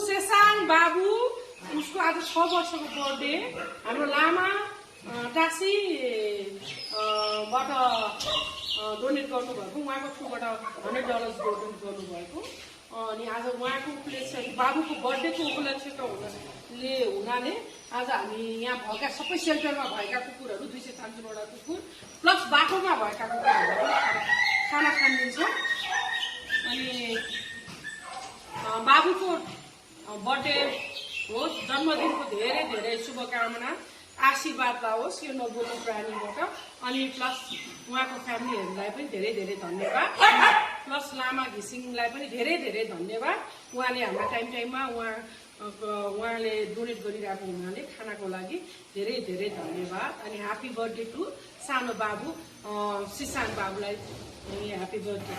सेसाङ बाबु उसको आज 6 वर्षको बर्थडे हाम्रो लामा टासी बाट डोनेट गर्नुभएको उहाँको थ्रुबाट $100 डोनेट गर्नुभएको अनि आज उहाँको उपलक्ष्य बाबुको बर्थडेको उपलक्ष्य हुनाले आज हामी यहाँ भएका सबै सेल्टरमा भएका कुकुरहरू 293वटा कुकुर प्लस बाटोमा भएका कुकुरहरू खाना खानिदिन्छौँ अनि बाबुको बर्थडे हो जन्मदिनको धेरै धेरै शुभकामना आशीर्वाद लाओस् यो नबोल्ने प्राणीबाट अनि प्लस उहाँको फ्यामिलीहरूलाई पनि धेरै धेरै धन्यवाद प्लस लामा घिसिङलाई पनि धेरै धेरै धन्यवाद उहाँले हाम्रो टाइममा उहाँले डोनेट गरिरहेको हुनाले खानाको लागि धेरै धेरै धन्यवाद अनि ह्यापी बर्थडे टु सानो बाबु सिसाङ बाबुलाई ह्यापी बर्थडे